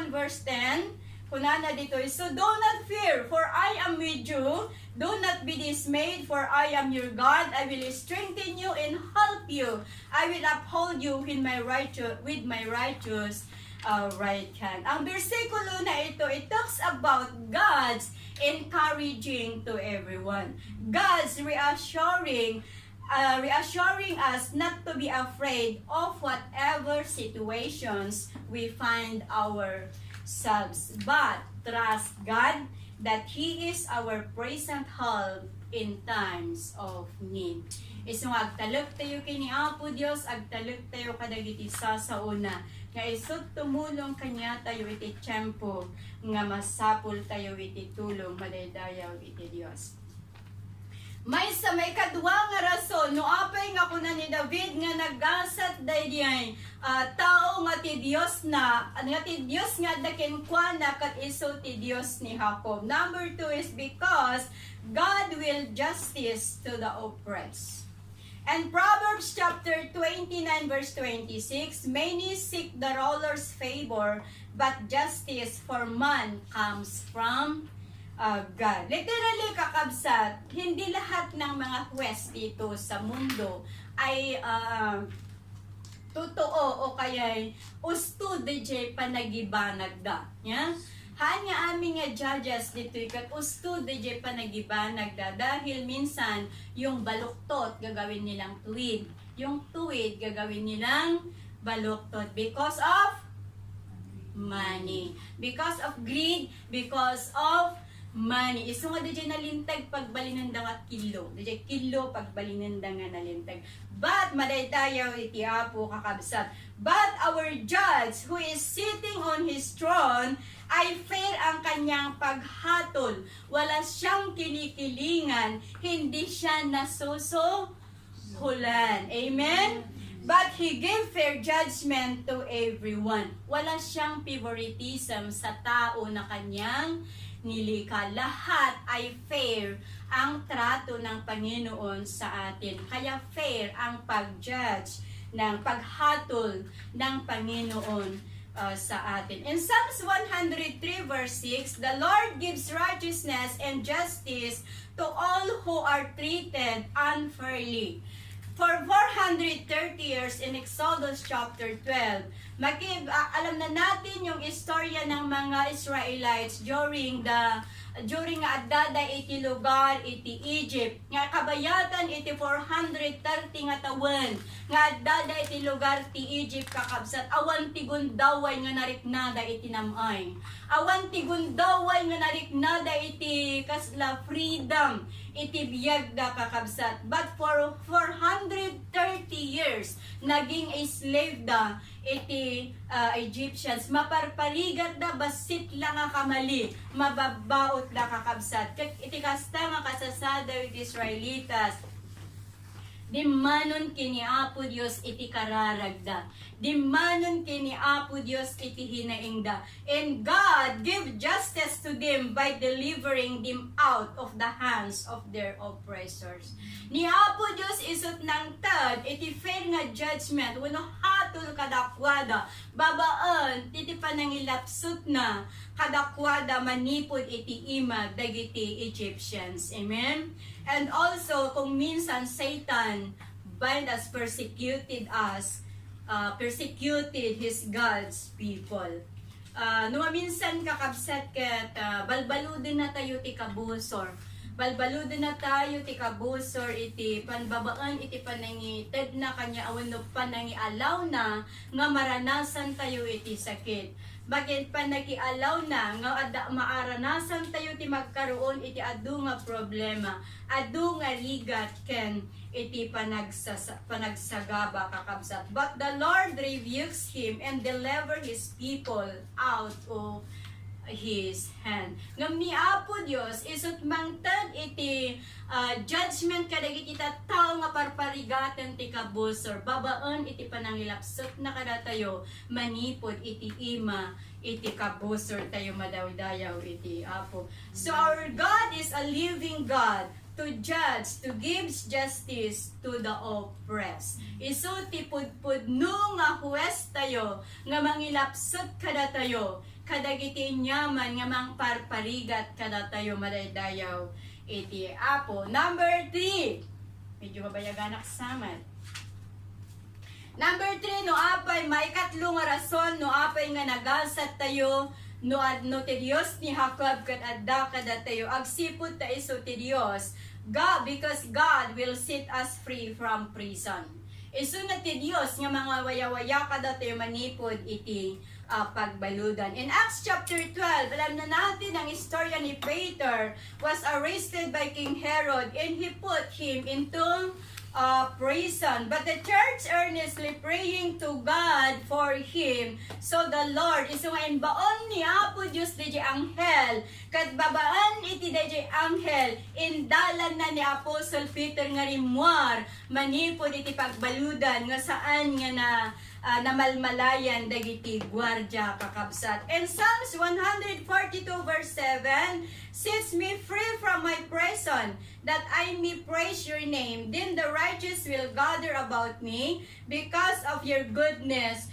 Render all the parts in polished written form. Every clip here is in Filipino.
1 verse 10, kunana dito, so do not fear, for I am with you. Do not be dismayed, for I am your God. I will strengthen you and help you. I will uphold you with my righteous right hand. Ang bersikulo na ito, it talks about God's encouraging to everyone. God's reassuring us not to be afraid of whatever situations we find ourselves, but trust God that He is our present help in times of need. Iso nga agtalok tayo kini Apo Dios, agtalok tayo kadagiti sa una. Nga isot tumulong kanya tayo iti tiyempo, nga masapul tayo iti tulong madaydayaw iti Dios. May kadwa nga rason, no apay nga kuna ni David nga naggasat daydiay tao nga ti Dios na, nga ti Dios nga daken kuana kat iso ti Dios ni Jacob. Number 2 is because God will justice to the oppressed. And Proverbs chapter 29 verse 26, many seek the ruler's favor, but justice for man comes from God. Literally, kakabsat, hindi lahat ng mga huwes dito sa mundo ay totoo o kaya usto DJ panagibanag da. Yeah? Hanya aming nga judges dito ikat usto DJ panagibanag da dahil minsan yung baluktot gagawin nilang tuwid. Yung tuwid gagawin nilang baluktot because of money. Because of greed, because of money. Iso nga DJ nalintag pagbalinanda nga kilo. DJ kilo pagbalinanda nga nalintag. But madaytayaw iti Apo kakabsat. But our judge who is sitting on his throne ay fair ang kanyang paghatol. Wala siyang kinikilingan. Hindi siya nasusuhulan. Amen? But He gave fair judgment to everyone. Wala siyang favoritism sa tao na kanyang nilikha. Lahat ay fair ang trato ng Panginoon sa atin. Kaya fair ang pag-judge ng paghatol ng Panginoon sa atin. In Psalms 103 verse 6, the Lord gives righteousness and justice to all who are treated unfairly. For 430 years in Exodus chapter 12, alam na natin yung istorya ng mga Israelites during adada iti lugar iti Egypt. Nga kabayatan iti 430 nga tawen. Nga adada iti lugar ti Egypt kakabsat. Awan ti gundaway nga nariknada iti namay. Awan ti gundaway nga nariknada iti kasla freedom iti biyagda kakabsat. But for 430 years, naging a slave da iti Egyptians. Maparparigat da basit lang nga kamali. Mababaot da kakabsat. Iti kasta nga kasasada iti Israelitas. Dimanon kini Apo Dios iti kararagda. Dimanon kini Apo Dios iti hinaingda. And God give justice to them by delivering them out of the hands of their oppressors. Ni Apo Dios isot ng tad iti fair nga judgment wano hatol kadakwada. Babaan iti panangilapsut na kadakwada manipod iti ima dagiti Egyptians. Amen? And also, kung minsan Satan bind us, persecuted his God's people. Nung minsan kakabsat kat, balbaludin na tayo ti kabusor. Balbaludin na tayo ti kabusor iti panbabaan iti panangited na kanya awan no panangialaw na nga maranasan tayo iti sakit. Bakit pa nakialaw na nga maaranasan tayo ti magkaroon iti adu nga problema, adu nga ligat ken iti panagsagaba kakabsat. But the Lord rebukes him and deliver his people out of his hand. Ngam ni Apo Dios isut mangtad iti judgment kadagiti tattao nga parparigaten ti kabusor. Babaan iti panangilapsot na kada tayo manipod iti ima iti kabusor tayo madawdayaw iti Apo. So our God is a living God to judge, to give justice to the oppressed. Isu ti pudpud no nga huwes tayo nga mangilapsot kada tayo kadagiti nyaman nga mang parparigat kada tayo madaydayaw iti Apo. Number 3, medyo mabayaganak samat. Number 3, no apay maikatlo nga rason, no apay nga nagasat tayo, no ti Dios ni Jacob kat adda kada tayo, agsipod ta iso ti Dios, God, because God will set us free from prison. Iso na ti Dios nga mga waya-waya kada tayo manipod iti pagbaludan. In Acts chapter 12, alam na natin ang istorya ni Peter was arrested by King Herod and he put him into prison. But the church earnestly praying to God for him. So the Lord, iso nga inbaon ni Apo Diyos DJ Anghel, kat babaan iti DJ Anghel, indalan na ni Apostle Peter nga rimwar, manipod iti pagbaludan, nga saan nga namalmalayan dagiti gwardya kakabsat. And Psalms 142 verse 7, sets me free from my prison, that I may praise your name. Then the righteous will gather about me because of your goodness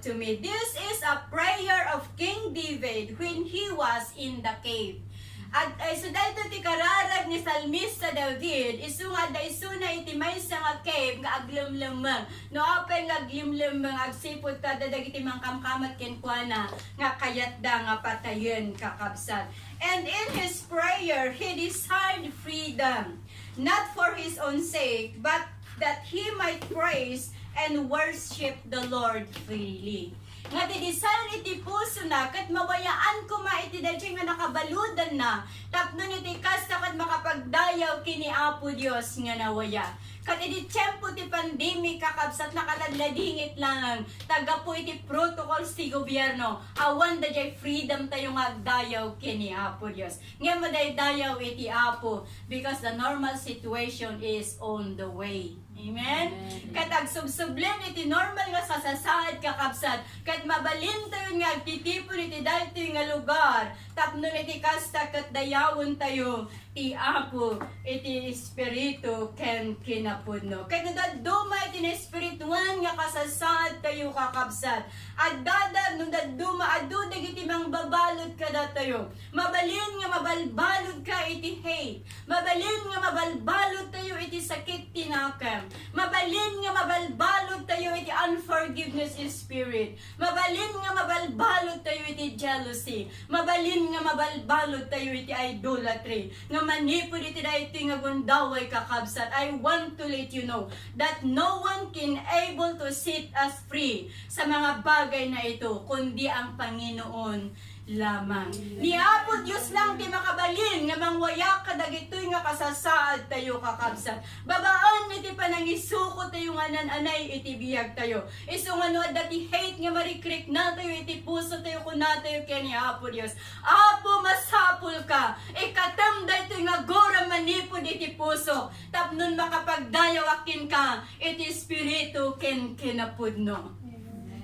to me. This is a prayer of King David when he was in the cave. At so dahil ti kararag ni Salmista David, isu nga daiso na iti maysa nga cave nga aglumlumang. No apay nga aglumlumang agsipod ta dagiti mangkamkamat ken kuana nga kayatda nga patayen kakabsat. And in his prayer, he desired freedom, not for his own sake, but that he might praise and worship the Lord freely. Nga didesign iti puso na, kat mawayaan ko iti dadya nga nakabaludan na, tapno iti kasta kat makapagdayaw kini Apo Diyos nga nawaya. Kat iti tiyempo ti pandemic kakabsat nakaladladingit lang, taga po iti protocols ti gobyerno, awan dadya freedom tayo nga agdayaw kini Apo Diyos. Nga madaydayaw iti Apo, because the normal situation is on the way. Amen? Kat agsubsublen iti normal nga sasasaad kakabsat, kat mabalin tayo nga agtitipon iti dahito nga lugar, tapno iti kasta kat dayawon tayo, ti Apo, iti espiritu ken kinapudno. Kat nadaduma iti espirituan nga kasasaad tayo kakabsat, at dadag nung daduma adudag iti mang babalod kada tayo, mabalin nga mabalbalod ka iti hate, mabalin nga mabalbalod tayo iti sakit tinakam, mabalin nga mabalbalod tayo iti unforgiveness spirit, mabalin nga mabalbalod tayo iti jealousy, mabalin nga mabalbalod tayo iti idolatry, nga manipod iti dahito nga gundaway kakabsat. I want to let you know that no one can able to set us free sa mga bagay na ito, kundi ang Panginoon lamang. Ni Apo Diyos lang ti makabalin nga mangwaya kadagitoy nga kasasaad tayo kakabsat. Babaan iti panangisuko tayo nga nananay iti biyag tayo. Isu nga no dati hate nga marikrik na tayo iti puso tayo kuna tayo kaya ni Apo Diyos. Apo masapul ka. Ikatam daytoy nga gora manipod iti puso. Tapnon makapagdayawakin ka iti espiritu ken kinapudno.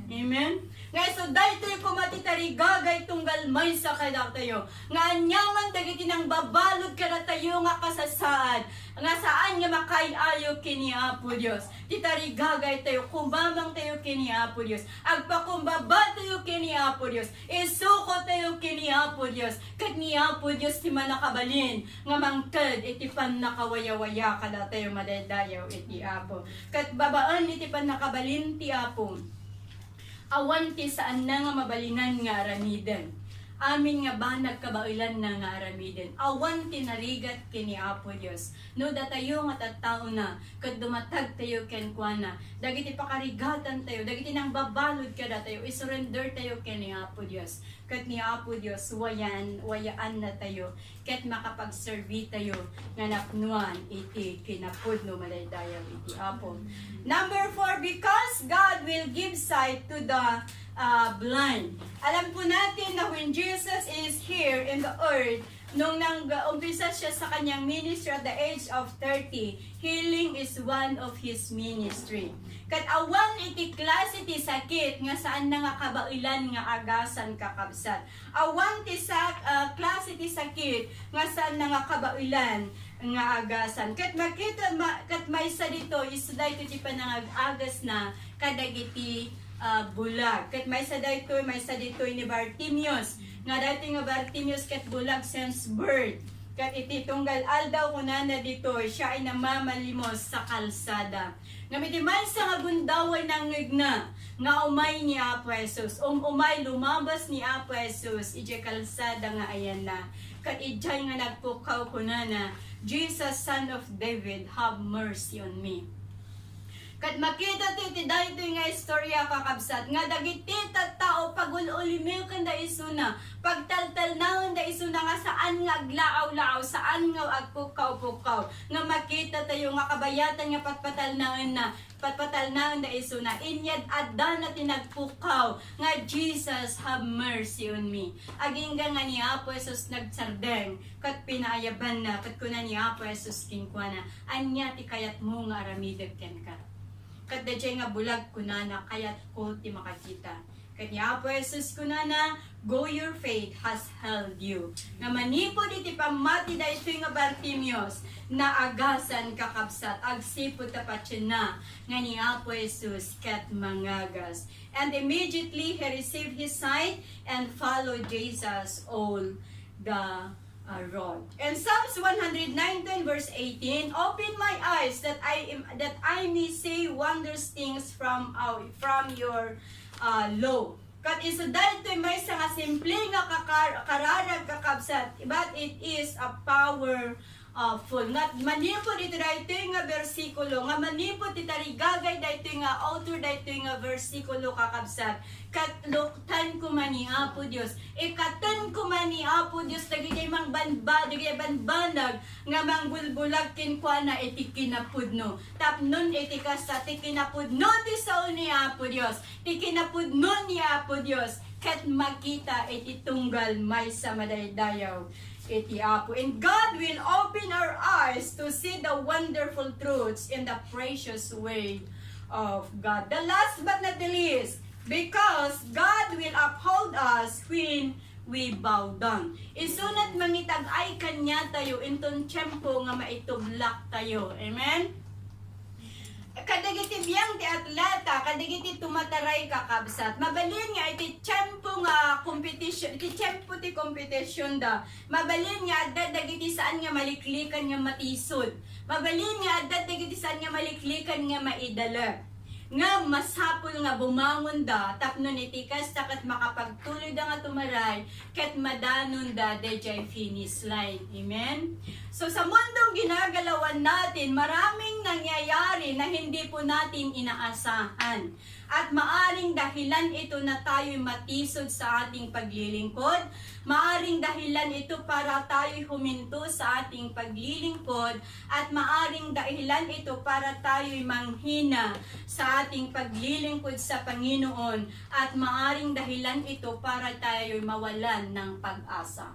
Amen? Nga so daytoy kumatitarigagay tunggal may sa kada tayo. Nga anyaman dagiti nang babalod kada tayo nga kasasaad. Nga saan nga makayayo kini Apo Diyos. Titarigagay tayo, kumamang tayo kini Apo Diyos. Agpakumbaba tayo kini Apo Diyos. Isuko tayo kini Apo Diyos. Kat ni Apo Diyos ti manakabalin. Nga mangkad iti pan nakawaya-waya kada tayo madaydayaw iti Apo. Kat babaan iti pan nakabalin ti Apo. Awan ti saan na nga mabalinan nga aramiden. Amin nga ba nagkabailan na nga aramiden. Awan ti narigat kini Apo Diyos. No datayo nga tattao na, kad dumatag tayo ken kuana. Dagiti pakarigatan tayo, dagiti nang babalod kada tayo, isurrender tayo kini Apo Diyos. Kat ni Apo Diyos, wayaan na tayo, ket makapagservi tayo, nga napnuan iti kinapudno malaydayaw iti Apo. Number 4, because God will give sight to the blind. Alam po natin na when Jesus is here in the earth, nung umpisa siya sa kanyang ministry at the age of 30, healing is one of his ministry. Kat awan iti klase ti sakit nga saan na nga kabailan nga agasan kakabsat. Awan ti klase ti sakit nga saan na nga kabailan nga agasan. Kat makita kat maysa dito is dayto ti panangag-agas na kadagiti bulag. Kat may sa daytoy ni Bartimeus. Nga daytoy nga Bartimeus kat bulag since birth. Kat iti tunggal aldaw kunana ditoy, siya ay namamalimos sa kalsada. Nga mitiman sa nga bundaway ng ngigna, nga umay ni Apo Jesus. Umay lumabas ni Apo Jesus, ije kalsada nga ayan na. Kat ijay nga nagpukaw kunana, Jesus, Son of David, have mercy on me. Kat makita ti daytoy nga istorya kakabsat nga dagiti tattao pagululimiw kan da isuna pagtaltalnaon da isuna nga saan nga aglaaw-laaw saan nga agpukaw-pukaw nga makita tayo nga kabayatan nga patpatalnaon da isuna inyad adda na tinagpukaw nga Jesus, have mercy on me. Agingga nga ni Apo Jesus nagsardeng kat pinaayaban na kat kuna ni Apo Jesus kinkwana anya ti kayat mo nga aramideg ken ka. Kat dayjay nga bulag kunana kayat ko ti makakita. Kat ni Apo Jesus kunana, go your faith has held you. Nga manipod iti pamati daytoy nga Bartimeus na agasan kakabsat agsipod tapatsin na nga ni Apo Jesus kat mangagas. And immediately he received his sight and followed Jesus all the road. And Psalms 119 verse 18, open my eyes that I may see wondrous things from your law. Kat isa dahil may sa nga simple nga kararag kakabsat, but it is a powerful. Nga manipod ito dahito nga versikulo, nga manipod ito rigagay dahito nga author dahito nga versikulo kakabsat. Katluktan ko man ni Apo Diyos, ikatan ko man ni Apo Diyos, dagigay mang banbanag, nga mang bulbulag kinkwa na iti kinapudno. Tapnon iti kasta, ti kinapudno ti sao ni Apo Diyos, ti kinapudno ni Apo Diyos, kat makita iti tunggal may sa madaydayaw. Iti Apo. And God will open our eyes to see the wonderful truths in the precious way of God. The last but not the least, because God will uphold us when we bow down. Isunat mangitag ay kanya tayo inton tiyempo nga maitublak tayo. Amen? Kadagiti biyang ti atleta, kadagiti tumataray kakabsat. Mabalin nga iti tiyempo nga competition, iti tiyempo ti competition da. Mabalin nga adda dagiti saan nga maliklikan nga matisod. Mabalin nga adda dagiti saan nga maliklikan nga maidala. Nga masapul nga bumangon da, tapnon itikas takat makapagtuloy da nga tumaray, ket madanon da dayjay finish line. Amen? So sa mundong ginagalawan natin, maraming nangyayari na hindi po natin inaasahan. At maaring dahilan ito na tayo'y matisod sa ating paglilingkod. Maaring dahilan ito para tayo'y huminto sa ating paglilingkod. At maaring dahilan ito para tayo'y manghina sa ating paglilingkod sa Panginoon. At maaring dahilan ito para tayo'y mawalan ng pag-asa.